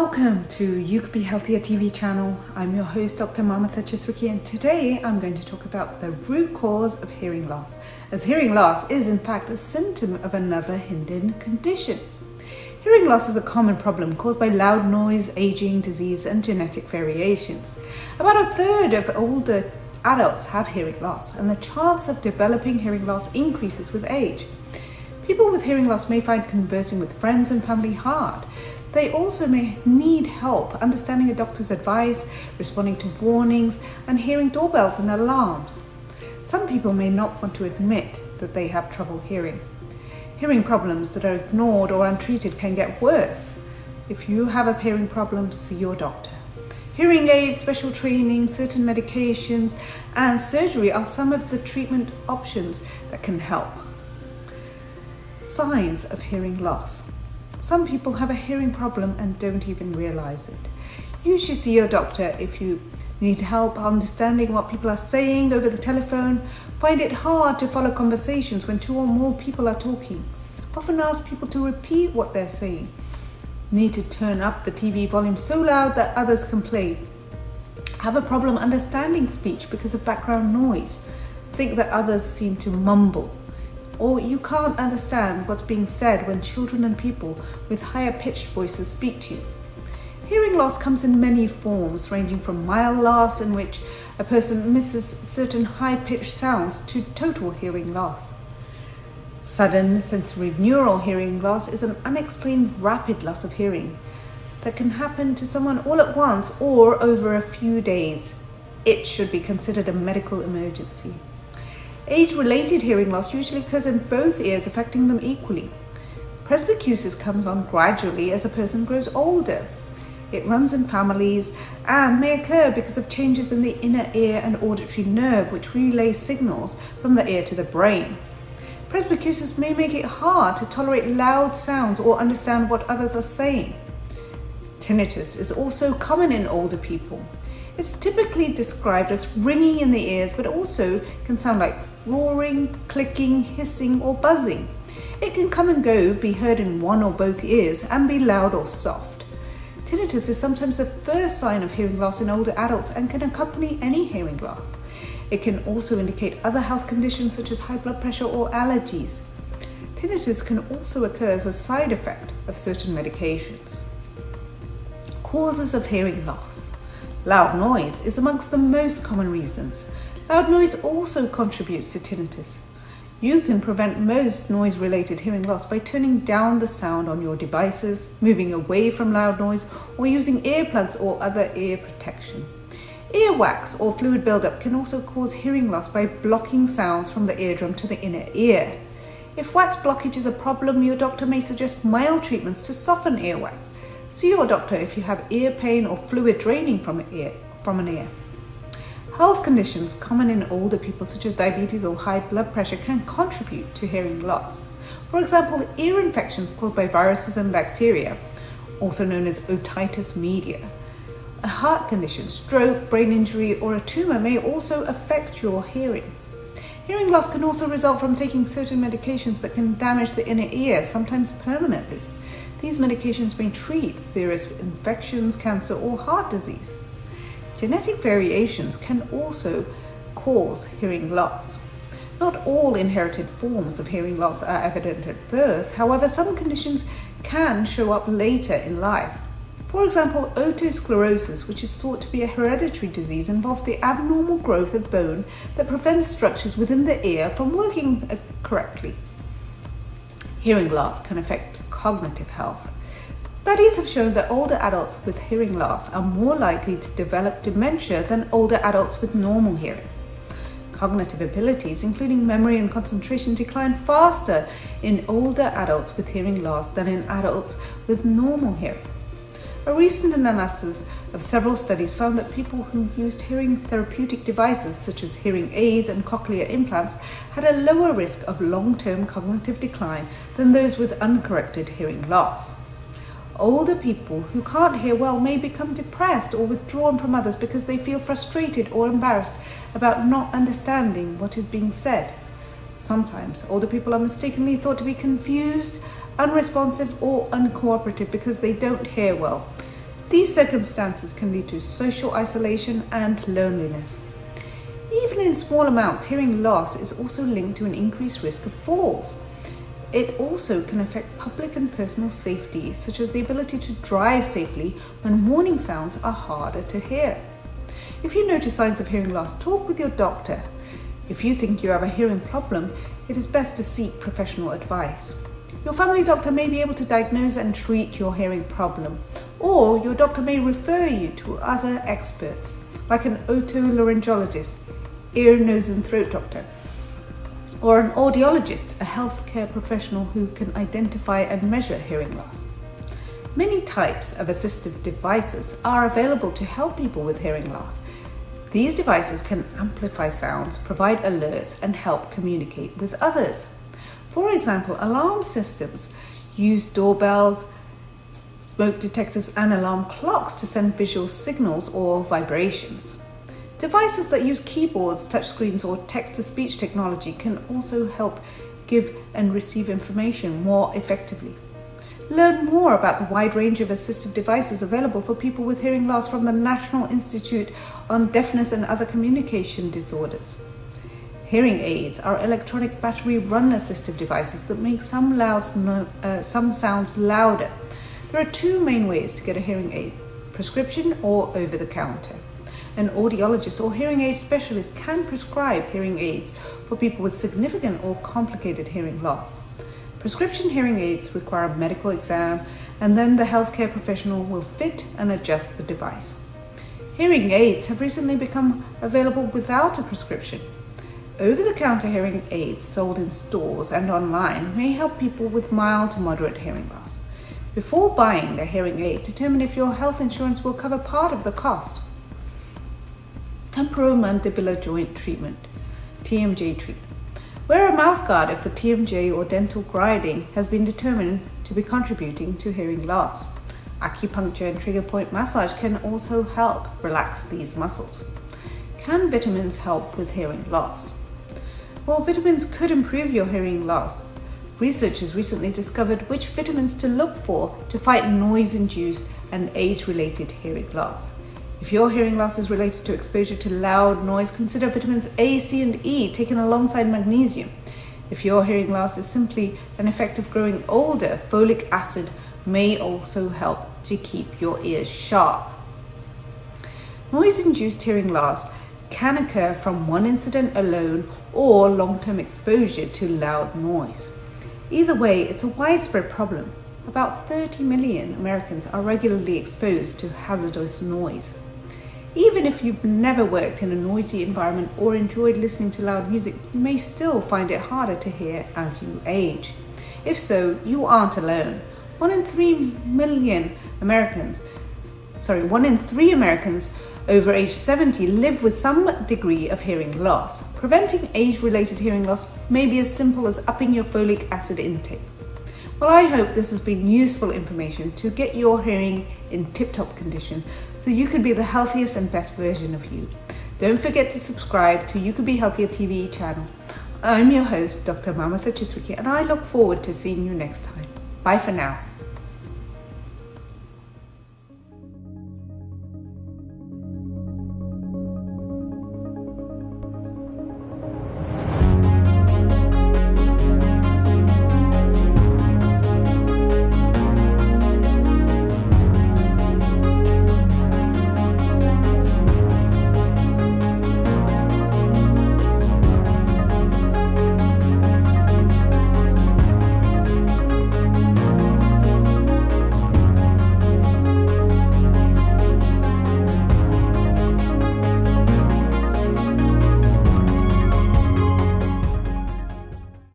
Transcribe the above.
Welcome to UCanBeHealthier TV channel. I'm your host, Dr. Mamata Chithriki, and today I'm going to talk about the root cause of hearing loss, as hearing loss is in fact a symptom of another hidden condition. Hearing loss is a common problem caused by loud noise, aging, disease, and genetic variations. About a third of older adults have hearing loss, and the chance of developing hearing loss increases with age. People with hearing loss may find conversing with friends and family hard. They also may need help understanding a doctor's advice, responding to warnings, and hearing doorbells and alarms. Some people may not want to admit that they have trouble hearing. Hearing problems that are ignored or untreated can get worse. If you have a hearing problem, see your doctor. Hearing aids, special training, certain medications, and surgery are some of the treatment options that can help. Signs of hearing loss. Some people have a hearing problem and don't even realize it. You should see your doctor if you need help understanding what people are saying over the telephone, find it hard to follow conversations when two or more people are talking, often ask people to repeat what they're saying, need to turn up the TV volume so loud that others complain, have a problem understanding speech because of background noise, think that others seem to mumble, or you can't understand what's being said when children and people with higher pitched voices speak to you. Hearing loss comes in many forms, ranging from mild loss, in which a person misses certain high-pitched sounds, to total hearing loss. Sudden sensory neural hearing loss is an unexplained rapid loss of hearing that can happen to someone all at once or over a few days. It should be considered a medical emergency. Age-related hearing loss usually occurs in both ears, affecting them equally. Presbycusis comes on gradually as a person grows older. It runs in families and may occur because of changes in the inner ear and auditory nerve, which relay signals from the ear to the brain. Presbycusis may make it hard to tolerate loud sounds or understand what others are saying. Tinnitus is also common in older people. It's typically described as ringing in the ears, but also can sound like roaring, clicking, hissing, or buzzing. It can come and go, be heard in one or both ears, and be loud or soft. Tinnitus is sometimes the first sign of hearing loss in older adults and can accompany any hearing loss. It can also indicate other health conditions such as high blood pressure or allergies. Tinnitus can also occur as a side effect of certain medications. Causes of hearing loss. Loud noise is amongst the most common reasons. Loud noise also contributes to tinnitus. You can prevent most noise-related hearing loss by turning down the sound on your devices, moving away from loud noise, or using earplugs or other ear protection. Earwax or fluid buildup can also cause hearing loss by blocking sounds from the eardrum to the inner ear. If wax blockage is a problem, your doctor may suggest mild treatments to soften earwax. See your doctor if you have ear pain or fluid draining from an ear. Health conditions common in older people such as diabetes or high blood pressure can contribute to hearing loss. For example, ear infections caused by viruses and bacteria, also known as otitis media. A heart condition, stroke, brain injury, or a tumor may also affect your hearing. Hearing loss can also result from taking certain medications that can damage the inner ear, sometimes permanently. These medications may treat serious infections, cancer, or heart disease. Genetic variations can also cause hearing loss. Not all inherited forms of hearing loss are evident at birth. However, some conditions can show up later in life. For example, otosclerosis, which is thought to be a hereditary disease, involves the abnormal growth of bone that prevents structures within the ear from working correctly. Hearing loss can affect cognitive health. Studies have shown that older adults with hearing loss are more likely to develop dementia than older adults with normal hearing. Cognitive abilities, including memory and concentration, decline faster in older adults with hearing loss than in adults with normal hearing. A recent analysis of several studies found that people who used hearing therapeutic devices such as hearing aids and cochlear implants had a lower risk of long-term cognitive decline than those with uncorrected hearing loss. Older people who can't hear well may become depressed or withdrawn from others because they feel frustrated or embarrassed about not understanding what is being said. Sometimes older people are mistakenly thought to be confused, unresponsive, or uncooperative because they don't hear well. These circumstances can lead to social isolation and loneliness. Even in small amounts, hearing loss is also linked to an increased risk of falls. It also can affect public and personal safety, such as the ability to drive safely when warning sounds are harder to hear. If you notice signs of hearing loss, talk with your doctor. If you think you have a hearing problem, it is best to seek professional advice. Your family doctor may be able to diagnose and treat your hearing problem, or your doctor may refer you to other experts, like an otolaryngologist, ear, nose and throat doctor, or an audiologist, a healthcare professional who can identify and measure hearing loss. Many types of assistive devices are available to help people with hearing loss. These devices can amplify sounds, provide alerts, and help communicate with others. For example, alarm systems use doorbells, smoke detectors, and alarm clocks to send visual signals or vibrations. Devices that use keyboards, touchscreens, or text-to-speech technology can also help give and receive information more effectively. Learn more about the wide range of assistive devices available for people with hearing loss from the National Institute on Deafness and Other Communication Disorders. Hearing aids are electronic battery-run assistive devices that make some sounds louder. There are two main ways to get a hearing aid: prescription or over-the-counter. An audiologist or hearing aid specialist can prescribe hearing aids for people with significant or complicated hearing loss. Prescription hearing aids require a medical exam, and then the healthcare professional will fit and adjust the device. Hearing aids have recently become available without a prescription. Over-the-counter hearing aids sold in stores and online may help people with mild to moderate hearing loss. Before buying a hearing aid, determine if your health insurance will cover part of the cost. Temporomandibular joint treatment, TMJ treatment. Wear a mouthguard if the TMJ or dental grinding has been determined to be contributing to hearing loss. Acupuncture and trigger point massage can also help relax these muscles. Can vitamins help with hearing loss? While vitamins could improve your hearing loss, researchers recently discovered which vitamins to look for to fight noise-induced and age-related hearing loss. If your hearing loss is related to exposure to loud noise, consider vitamins A, C, and E taken alongside magnesium. If your hearing loss is simply an effect of growing older, folic acid may also help to keep your ears sharp. Noise-induced hearing loss can occur from one incident alone or long-term exposure to loud noise. Either way, it's a widespread problem. About 30 million Americans are regularly exposed to hazardous noise. Even if you've never worked in a noisy environment or enjoyed listening to loud music, you may still find it harder to hear as you age. If so, you aren't alone. 1 in 3 Americans over age 70 live with some degree of hearing loss. Preventing age-related hearing loss may be as simple as upping your folic acid intake. Well, I hope this has been useful information to get your hearing in tip-top condition so you can be the healthiest and best version of you. Don't forget to subscribe to UCanBeHealthier TV channel. I'm your host, Dr. Mamata Chithriki, and I look forward to seeing you next time. Bye for now.